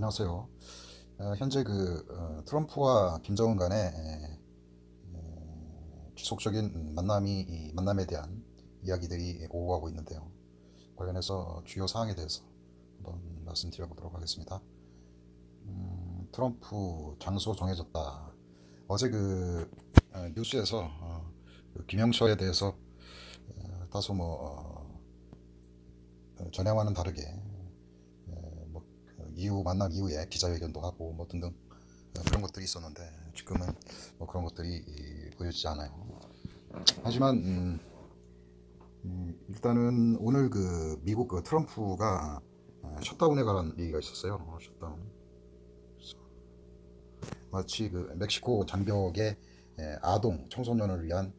안녕하세요. 현재 트럼프와 김정은 간의 지속적인 만남에 대한 이야기들이 오고 있는데요. 관련해서 주요 사항에 대해서 한번 말씀드려보도록 하겠습니다. 트럼프 장소 정해졌다. 어제 뉴스에서 김영철에 대해서 다소 전에와는 다르게 이후 만남 이후에 기자회견도 하고 등등 그런 것들이 있었는데 지금은 그런 것들이 보여지지 않아요. 하지만 일단은 오늘 미국 트럼프가 셧다운에 관한 얘기가 있었어요. 셧다운. 마치 멕시코 장벽에 아동 청소년을 위한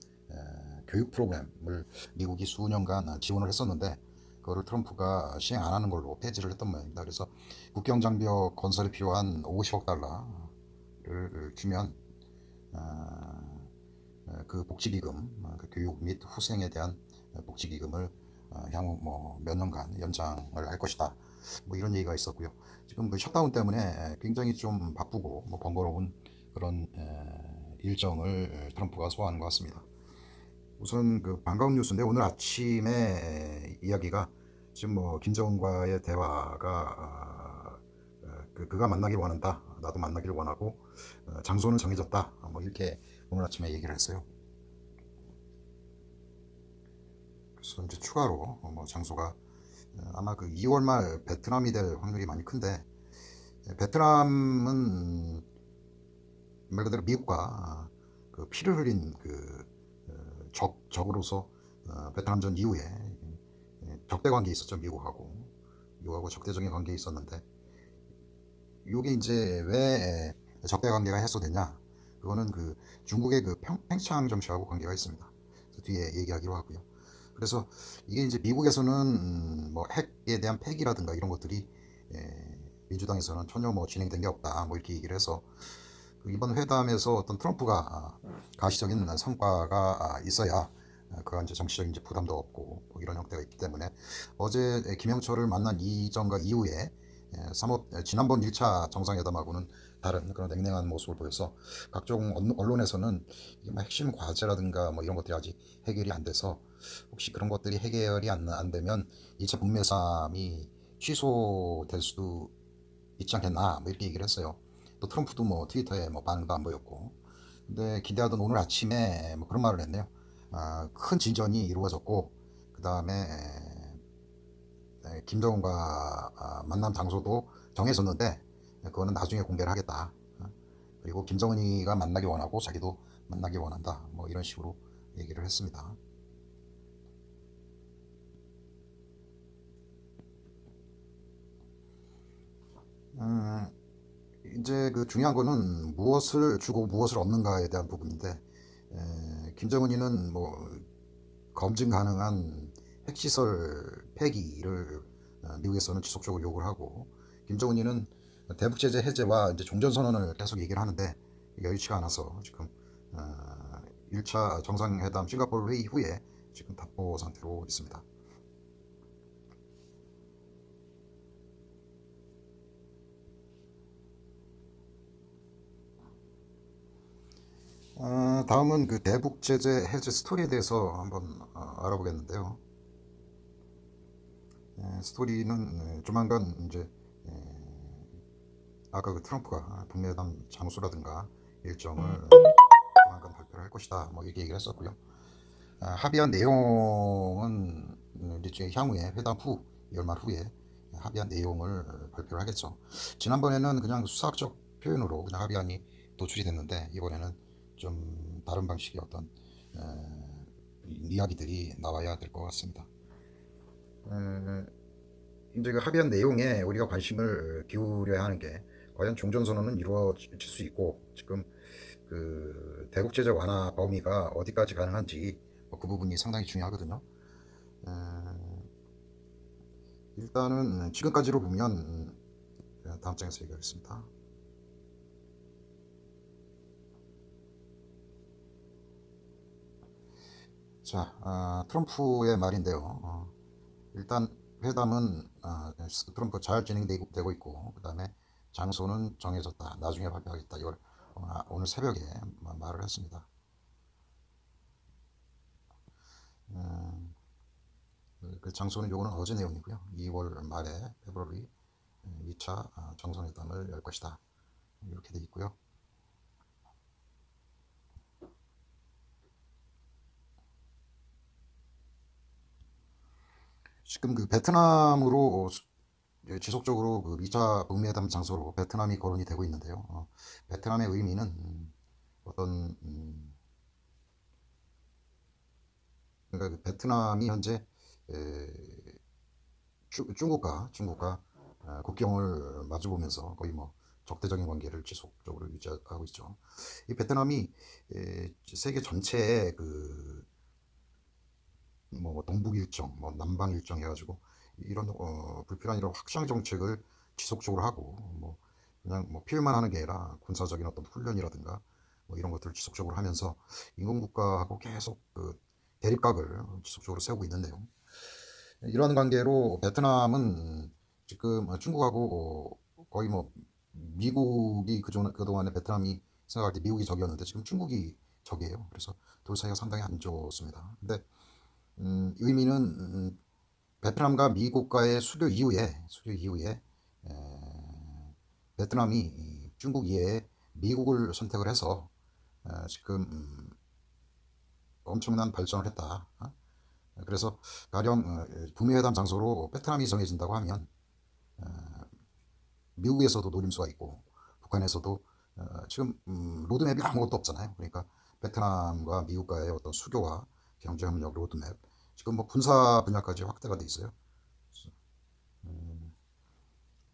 교육 프로그램을 미국이 수년간 지원을 했었는데 그거를 트럼프가 시행 안 하는 걸로 폐지를 했던 모양입니다. 그래서 국경 장벽 건설에 필요한 50억 달러를 주면 그 복지기금, 교육 및 후생에 대한 복지기금을 향후 몇 년간 연장을 할 것이다. 이런 얘기가 있었고요. 지금 셧다운 때문에 굉장히 좀 바쁘고 번거로운 그런 일정을 트럼프가 소화하는 것 같습니다. 우선 반가운 뉴스인데 오늘 아침에 이야기가 지금 김정은과의 대화가 그가 만나길 원한다. 나도 만나길 원하고 장소는 정해졌다. 이렇게 오늘 아침에 얘기를 했어요. 그래서 이제 추가로 장소가 아마 2월 말 베트남이 될 확률이 많이 큰데 베트남은 말 그대로 미국과 피를 흘린 적으로서 베트남전 이후에 적대 관계에 있었죠. 미국하고 적대적인 관계에 있었는데 이게 이제 왜 적대 관계가 해소됐냐? 그거는 중국의 팽창 정치하고 관계가 있습니다. 뒤에 얘기하기로 하고요. 그래서 이게 이제 미국에서는 핵에 대한 폐기라든가 이런 것들이 민주당에서는 전혀 진행된 게 없다. 이렇게 얘기를 해서 이번 회담에서 어떤 트럼프가 가시적인 성과가 있어야 그가 이제 정치적인 이제 부담도 없고 이런 형태가 있기 때문에 어제 김영철을 만난 이전과 이후에 지난번 1차 정상회담하고는 다른 그런 냉랭한 모습을 보여서 각종 언론에서는 핵심 과제라든가 이런 것들이 아직 해결이 안 돼서 혹시 그런 것들이 해결이 안 되면 2차 북매삼이 취소될 수도 있지 않겠나 이렇게 얘기를 했어요. 또 트럼프도 트위터에 반응도 안 보였고 근데 기대하던 오늘 아침에 그런 말을 했네요. 큰 진전이 이루어졌고 그 다음에 김정은과 만남 장소도 정해졌는데 그거는 나중에 공개를 하겠다. 그리고 김정은이가 만나기 원하고 자기도 만나기 원한다. 이런 식으로 얘기를 했습니다. 이제 중요한 거는 무엇을 주고 무엇을 얻는가에 대한 부분인데 김정은이는 검증 가능한 핵시설 폐기를 미국에서는 지속적으로 요구를 하고 김정은이는 대북제재 해제와 이제 종전선언을 계속 얘기를 하는데 여의치가 않아서 지금 1차 정상회담 싱가포르 회의 후에 지금 답보 상태로 있습니다. 다음은 대북제재 해제 스토리에 대해서 한번 알아보겠는데요. 스토리는 조만간 이제 아까 트럼프가 북미회담 장소라든가 일정을 조만간 발표를 할 것이다. 이렇게 얘기를 했었고요. 합의한 내용은 이제 향후에 회담 후 열말 후에 합의한 내용을 발표를 하겠죠. 지난번에는 그냥 수학적 표현으로 그냥 합의안이 도출이 됐는데 이번에는 좀 다른 방식의 어떤 이야기들이 나와야 될 것 같습니다. 이제 합의한 내용에 우리가 관심을 기울여야 하는 게 과연 종전선언은 이루어질 수 있고 지금 대국제재 완화 범위가 어디까지 가능한지 그 부분이 상당히 중요하거든요. 일단은 지금까지로 보면 다음 장에서 얘기하겠습니다. 자, 트럼프의 말인데요. 일단 회담은 트럼프 잘 진행되고 있고 그 다음에 장소는 정해졌다. 나중에 발표하겠다. 이걸 오늘 새벽에 말을 했습니다. 그 장소는 요거는 어제 내용이고요. 2월 말에 페브러리 2차 정상회담을 열 것이다. 이렇게 돼 있고요. 지금 그 베트남으로 지속적으로 그 2차 북미회담 장소로 베트남이 거론이 되고 있는데요. 베트남의 의미는 어떤 그러니까 그 베트남이 현재 중국과 국경을 마주보면서 거의 뭐 적대적인 관계를 지속적으로 유지하고 있죠. 이 베트남이 세계 전체에 그 뭐 동북 일정, 뭐 남방 일정 해가지고 이런 불필요한 이런 확장 정책을 지속적으로 하고 뭐 그냥 뭐 필요만 하는 게 아니라 군사적인 어떤 훈련이라든가 뭐 이런 것들을 지속적으로 하면서 인권 국가하고 계속 그 대립각을 지속적으로 세우고 있는데요. 이런 관계로 베트남은 지금 중국하고 거의 뭐 미국이 그동안에 베트남이 생각할 때 미국이 적이었는데 지금 중국이 적이에요. 그래서 둘 사이가 상당히 안 좋습니다. 근데 의미는 베트남과 미국과의 수교 이후에 베트남이 중국 이외에 미국을 선택을 해서 지금 엄청난 발전을 했다. 그래서 가령 북미 회담 장소로 베트남이 정해진다고 하면 미국에서도 노림수가 있고 북한에서도 지금 로드맵이 아무것도 없잖아요. 그러니까 베트남과 미국과의 어떤 수교와 경제협력 로드맵 지금 뭐 군사 분야까지 확대가 돼 있어요.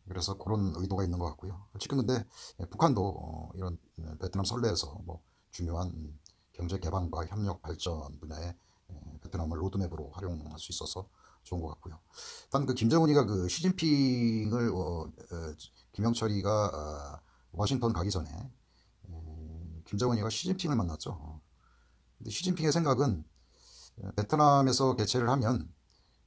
그래서 그런 의도가 있는 것 같고요. 지금 근데 북한도 이런 베트남 선례에서 뭐 중요한 경제 개방과 협력 발전 분야에 베트남을 로드맵으로 활용할 수 있어서 좋은 것 같고요. 일단 그 김정은이가 그 시진핑을 김영철이가 워싱턴 가기 전에 김정은이가 시진핑을 만났죠. 근데 시진핑의 생각은 베트남에서 개최를 하면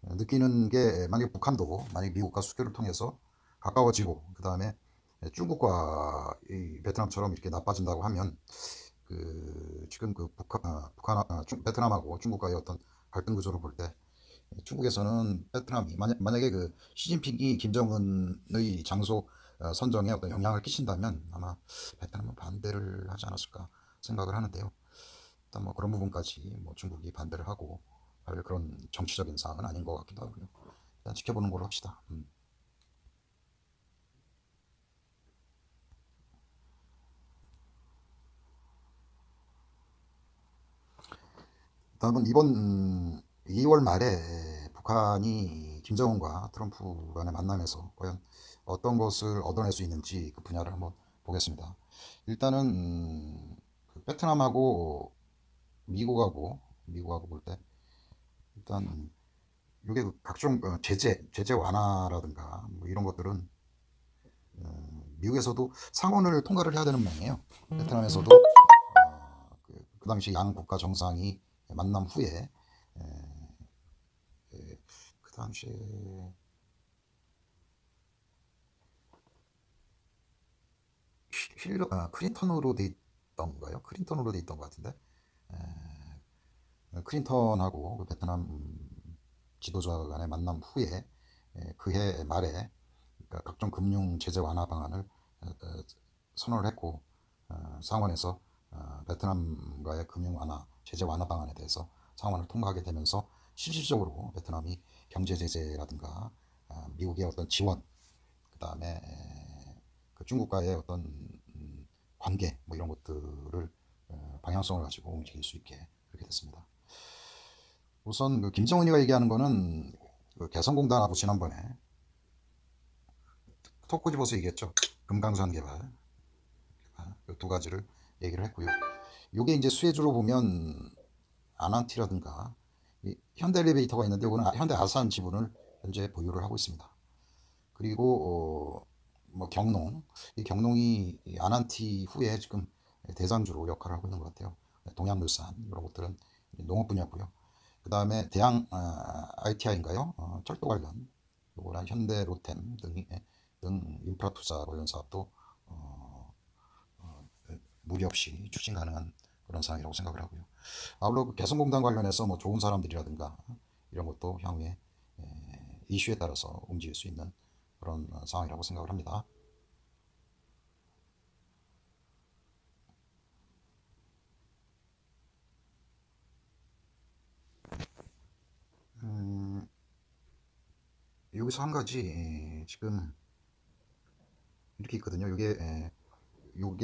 느끼는 게 만약 북한도 만약 미국과 수교를 통해서 가까워지고 그 다음에 중국과 이 베트남처럼 이렇게 나빠진다고 하면 그 지금 그 베트남하고 중국과의 어떤 갈등 구조를 볼 때 중국에서는 베트남이 만약에 그 시진핑이 김정은의 장소 선정에 어떤 영향을 끼친다면 아마 베트남은 반대를 하지 않았을까 생각을 하는데요. 일단 뭐 그런 부분까지 뭐 중국이 반대를 하고 할 그런 정치적인 사항은 아닌 것 같기도 하고요. 일단 지켜보는 걸로 합시다. 다음은 이번 2월 말에 북한이 김정은과 트럼프 간의 만남에서 과연 어떤 것을 얻어낼 수 있는지 그 분야를 한번 보겠습니다. 일단은 그 베트남하고 미국하고 볼 때 일단 이게 그 각종 제재 완화라든가 뭐 이런 것들은 미국에서도 상원을 통과를 해야 되는 모양이에요. 베트남에서도 그 당시 양 국가 정상이 만남 후에 그 당시에 클린턴으로 돼 있던가요? 클린턴으로 돼 있던 것 같은데 클린턴하고 그 베트남 지도자 간의 만남 후에 그해 말에 그러니까 각종 금융 제재 완화 방안을 선언을 했고 상원에서 베트남과의 금융 완화 제재 완화 방안에 대해서 상원을 통과하게 되면서 실질적으로 베트남이 경제 제재라든가 미국의 어떤 지원 그다음에 그 중국과의 어떤 관계 뭐 이런 것들을 방향성을 가지고 움직일 수 있게 그렇게 됐습니다. 우선 그 김정은이가 얘기하는 거는 그 개성공단하고 지난번에 톡 꼬집어서 얘기했죠. 금강산 개발 두 가지를 얘기를 했고요. 이게 이제 수혜주로 보면 아난티라든가 현대 엘리베이터가 있는데 이거는 현대 아산 지분을 현재 보유를 하고 있습니다. 그리고 뭐 이 경농이 아난티 후에 지금 대장주로 역할을 하고 있는 것 같아요. 동양물산 이런 것들은 농업 분야고요. 그 다음에 대양 ITI인가요? 철도 관련 요거랑 현대 로템 등이 인프라 투자 관련 사업도 무리 없이 추진 가능한 그런 상황이라고 생각을 하고요. 아울러 개성공단 관련해서 뭐 좋은 사람들이라든가 이런 것도 향후에 이슈에 따라서 움직일 수 있는 그런 상황이라고 생각을 합니다. 여기서 한 가지 지금 이렇게 있거든요. 이게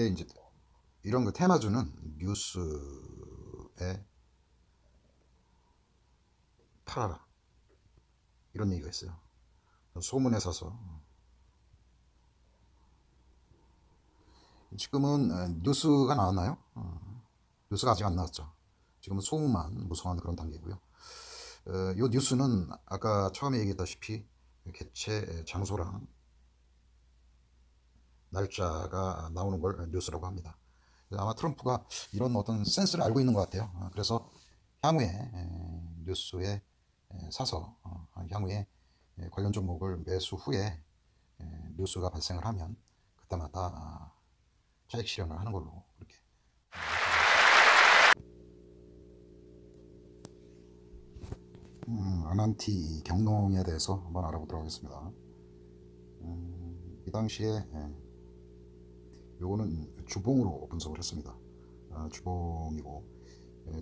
이제 이런 거 테마주는 뉴스에 팔아라 이런 얘기가 있어요. 소문에 사서 지금은 뉴스가 나왔나요? 뉴스가 아직 안 나왔죠. 지금은 소문만 무성한 그런 단계고요. 이 뉴스는 아까 처음에 얘기했다시피 개최 장소랑 날짜가 나오는 걸 뉴스라고 합니다. 아마 트럼프가 이런 어떤 센스를 알고 있는 것 같아요. 그래서 향후에 뉴스에 사서 향후에 관련 종목을 매수 후에 뉴스가 발생을 하면 그때마다 차익 실현을 하는 걸로 그렇게 아난티 경농에 대해서 한번 알아보도록 하겠습니다. 이 당시에 요거는 주봉으로 분석을 했습니다. 주봉이고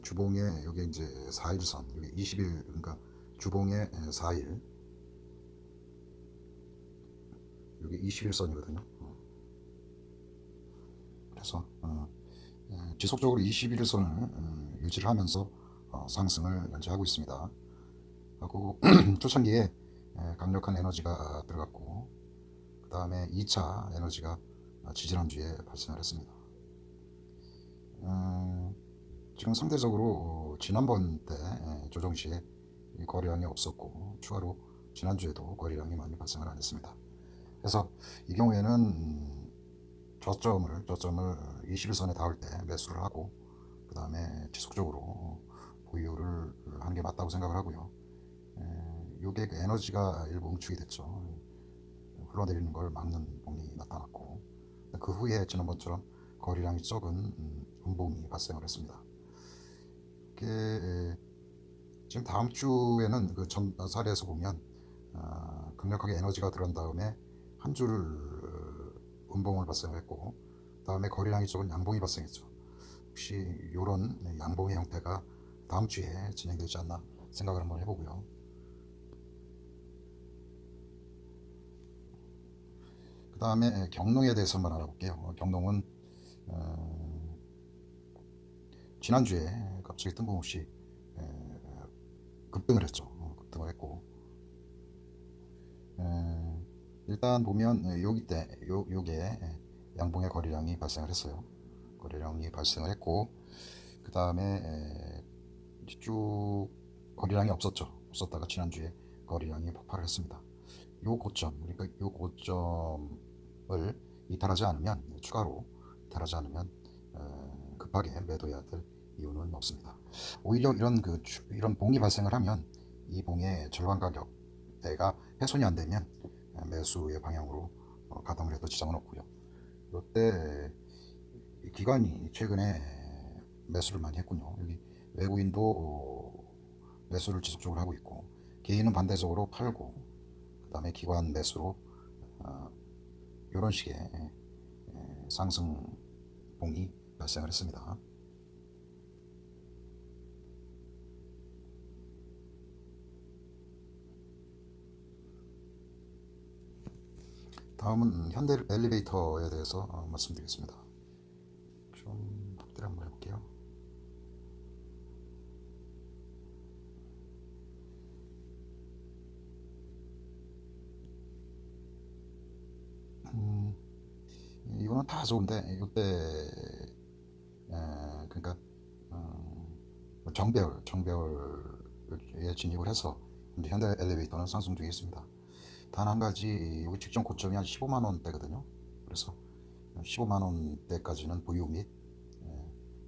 주봉에 여기 이제 4일선 여기 20일 그러니까 주봉의 4일 여기 21선이거든요. 그래서 지속적으로 21선을 유지를 하면서 상승을 연재하고 있습니다. 하고 초창기에 강력한 에너지가 들어갔고 그 다음에 2차 에너지가 지지난주에 발생을 했습니다. 지금 상대적으로 지난번 때 조정 시에 거래량이 없었고 추가로 지난주에도 거래량이 많이 발생을 안 했습니다. 그래서 이 경우에는 저점을 21선에 닿을 때 매수를 하고 그 다음에 지속적으로 보유를 하는 게 맞다고 생각을 하고요. 요게 그 에너지가 일부 응축이 됐죠. 흘러내리는 걸 막는 봉이 나타났고 그 후에 지난번처럼 거래량이 적은 음봉이 발생을 했습니다. 이게 지금 다음 주에는 그 전 사례에서 보면 강력하게 에너지가 들어간 다음에 한 주를 음봉을 발생을 했고 다음에 거래량이 적은 양봉이 발생했죠. 혹시 이런 양봉의 형태가 다음 주에 진행되지 않나 생각을 한번 해보고요. 그 다음에 경농에 대해서 한번 알아볼게요. 경농은 지난주에 갑자기 뜬금없이 급등을 했죠. 급등을 했고 일단 보면 요게 양봉의 거래량이 발생을 했어요. 거래량이 발생을 했고 그 다음에 쭉 거래량이 없었다가 지난주에 거래량이 폭발을 했습니다. 요 고점 그러니까 요 고점을 이탈하지 않으면 추가로 이탈하지 않으면 급하게 매도해야 될 이유는 없습니다. 오히려 이런 봉이 발생을 하면 이 봉의 절반 가격대가 훼손이 안 되면 매수의 방향으로 가담을 해도 지장은 없고요. 이때 기관이 최근에 매수를 많이 했군요. 여기 외국인도 매수를 지속적으로 하고 있고 개인은 반대적으로 팔고 그 다음에 기관 매수로 이런 식의 상승봉이 발생을 했습니다. 다음은 현대 엘리베이터에 대해서 말씀드리겠습니다. 좀 확대를 한번 해볼게요. 이거는 다 좋은데 이때 그러니까 정배열에 진입을 해서 현대 엘리베이터는 상승 중에 있습니다. 단 한 가지 여기 직전 고점이 한 15만 원대거든요. 그래서 15만 원대까지는 보유 및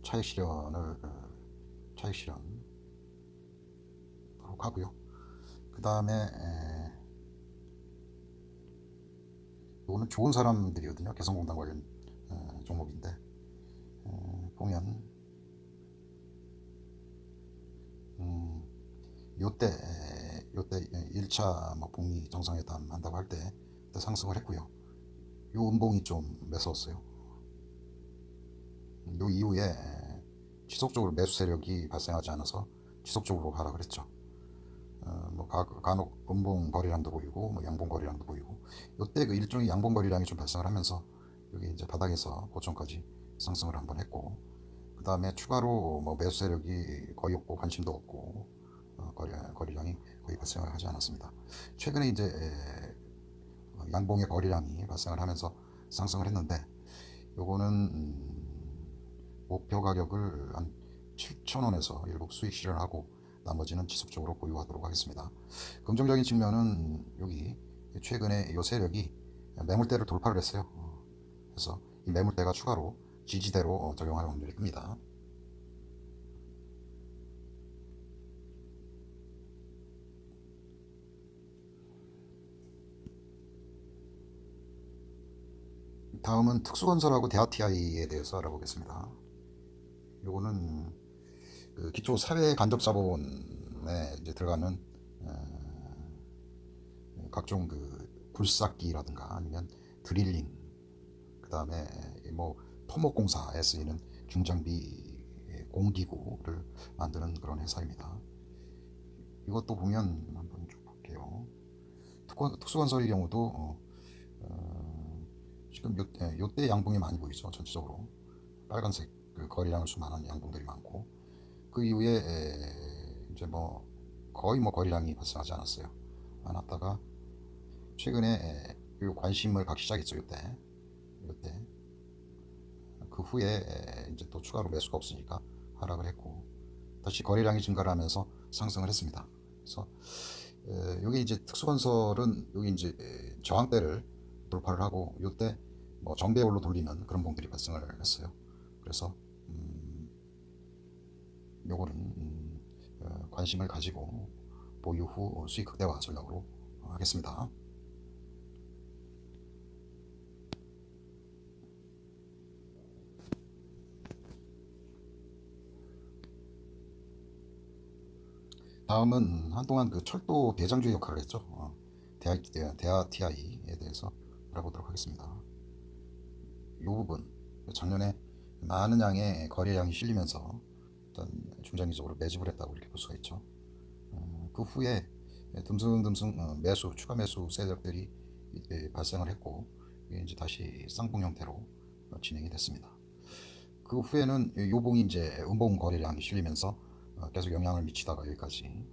차익 실현을 차익 실현으로 가고요. 그 다음에 이거는 좋은 사람들이거든요. 개성공단 관련 종목인데 보면 요때 1차 뭐 북미 정상회담 한다고 할 때 상승을 했고요. 요 음봉이 좀 매서웠어요. 요 이후에 지속적으로 매수 세력이 발생하지 않아서 지속적으로 하락을 했죠. 뭐 간혹 음봉 거래량도 보이고 뭐 양봉 거래량도 보이고 요때 그 일종의 양봉 거래량이 좀 발생을 하면서 여기 이제 바닥에서 고점까지 상승을 한번 했고 그 다음에 추가로 뭐 매수 세력이 거의 없고 관심도 없고 거래량이 거의 발생을 하지 않았습니다. 최근에 이제 양봉의 거래량이 발생을 하면서 상승을 했는데 요거는 목표 가격을 한 7,000원에서 일부 수익 실현하고 나머지는 지속적으로 보유하도록 하겠습니다. 긍정적인 측면은 여기 최근에 이 세력이 매물대를 돌파를 했어요. 그래서 이 매물대가 추가로 지지대로 적용할 확률이 큽니다. 다음은 특수건설하고 대하TI에 대해서 알아보겠습니다. 요거는 그 기초 사회 간접 자본에 이제 들어가는 각종 그 굴삭기라든가 아니면 드릴링 그 다음에 뭐 토목공사에 쓰이는 중장비 공기구를 만드는 그런 회사입니다. 이것도 보면 한번 쭉 볼게요. 특수건설의 경우도 지금 요때 양봉이 많이 보이죠. 전체적으로 빨간색 그 거래량을 수많은 양봉들이 많고 그 이후에 이제 뭐 거의 뭐 거래량이 발생하지 않았어요. 많았다가 최근에 요 관심을 갖기 시작했죠. 요때 그 후에 이제 또 추가로 매수가 없으니까 하락을 했고 다시 거래량이 증가를 하면서 상승을 했습니다. 그래서 여기 이제 특수건설은 여기 이제 저항대를 돌파를 하고 요때 뭐 정배열로 돌리는 그런 봉들이 발생을 했어요. 그래서 요거는 관심을 가지고 보유 후 수익 극대화 전략으로 하겠습니다. 다음은 한동안 그 철도 대장주 역할을 했죠. 대하TI에 대해서 알아보도록 하겠습니다. 이 부분 작년에 많은 양의 거래량이 실리면서 일단 중장기적으로 매집을 했다고 이렇게 볼 수가 있죠. 그 후에 듬성듬성 추가 매수 세력들이 발생을 했고 이제 다시 쌍봉 형태로 진행이 됐습니다. 그 후에는 요봉이 이제 음봉 거래량이 실리면서 계속 영향을 미치다가 여기까지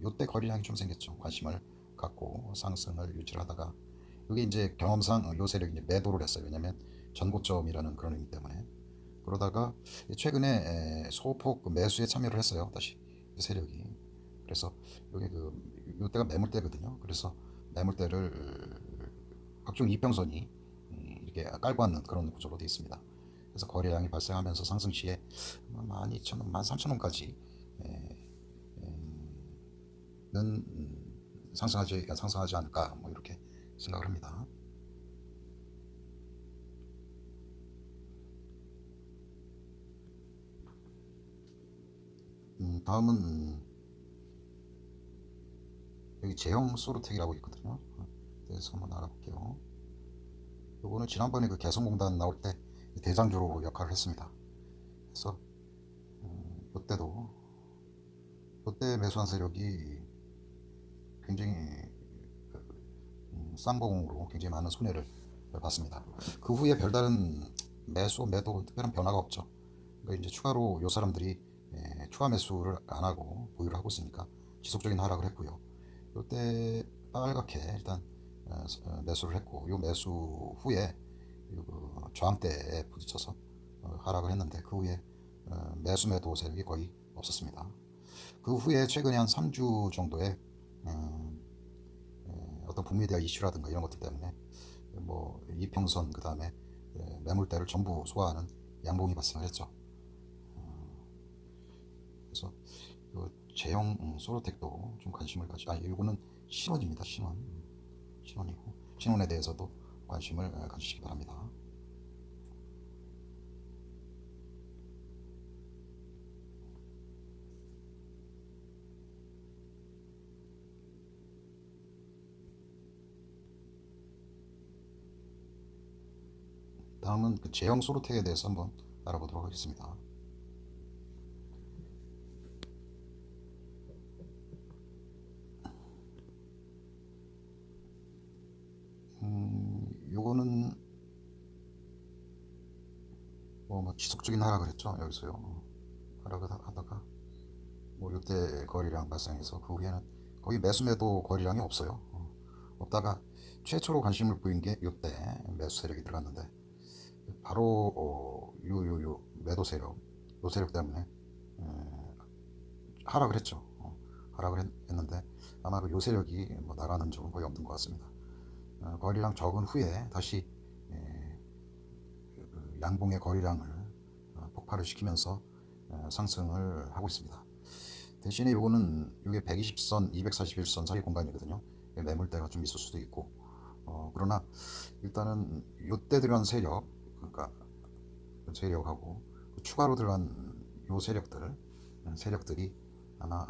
요때 거래량이 좀 생겼죠. 관심을 갖고 상승을 유지하다가 이게 이제 경험상 요 세력이 이제 매도를 했어요. 왜냐면 전고점이라는 그런 의미 때문에 그러다가 최근에 소폭 매수에 참여를 했어요. 다시 세력이 그래서 여기 그 요때가 매물대거든요. 그래서 매물대를 각종 이평선이 이렇게 깔고 앉는 그런 구조로 되어 있습니다. 그래서 거래량이 발생하면서 상승 시에 12,000원, 13,000원까지 는 상승하지 않을까 뭐 이렇게 생각을 합니다. 다음은 여기 제형 소르텍이라고 있거든요. 그래서 한번 알아볼게요. 요거는 지난번에 그 개성공단 나올 때 대장주로 역할을 했습니다. 그래서 요때 매수한 세력이 굉장히 쌍봉으로 굉장히 많은 손해를 봤습니다. 그 후에 별다른 매도 특별한 변화가 없죠. 그러니까 이제 추가로 요 사람들이 추가 매수를 안 하고 보유를 하고 있으니까 지속적인 하락을 했고요. 요때 빨갛게 일단 매수를 했고 요 매수 후에 그 저항대에 부딪혀서 하락을 했는데 그 후에 매수 매도 세력이 거의 없었습니다. 그 후에 최근에 한 3주 정도의 어떤 북미에 대한 이슈라든가 이런 것들 때문에 뭐 이평선 그 다음에 매물대를 전부 소화하는 양봉이 발생을 했죠. 그래서 제형 소로텍도 좀 관심을 가지고 이거는 신원입니다. 신원이고 신원에 대해서도 관심을 가주시기 바랍니다. 다음은 그 제형 소르텍에 대해서 한번 알아보도록 하겠습니다. 요거는 뭐 지속적인 하락을 했죠. 여기서요. 하락을 하다가 뭐 이때 거래량 발생해서 그 후에는 거의 매수 매도 거래량이 없어요. 없다가 최초로 관심을 보인 게 이때 매수 세력이 들어갔는데 바로 요 매도 세력, 요 세력 때문에 하락을 했죠. 하락을 했는데 아마 그 요 세력이 뭐 나가는 적은 거의 없는 것 같습니다. 거래량 적은 후에 다시 그 양봉의 거래량을 폭발을 시키면서 상승을 하고 있습니다. 대신에 요거는 이게 120선, 241선 사이 공간이거든요. 매물대가 좀 있을 수도 있고, 그러나 일단은 요때 들어간 세력, 그러니까 그 세력하고 추가로 들어간 요 세력들이 아마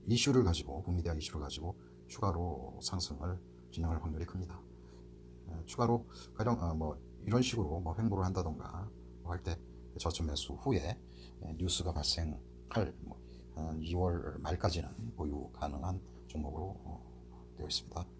이슈를 가지고, 북미에 대한 이슈를 가지고 추가로 상승을 진행할 확률이 큽니다. 추가로 가령 뭐 이런 식으로 뭐 횡보를 한다던가 뭐 할 때 저점 매수 후에 뉴스가 발생할 뭐 2월 말까지는 보유 가능한 종목으로 되어 있습니다.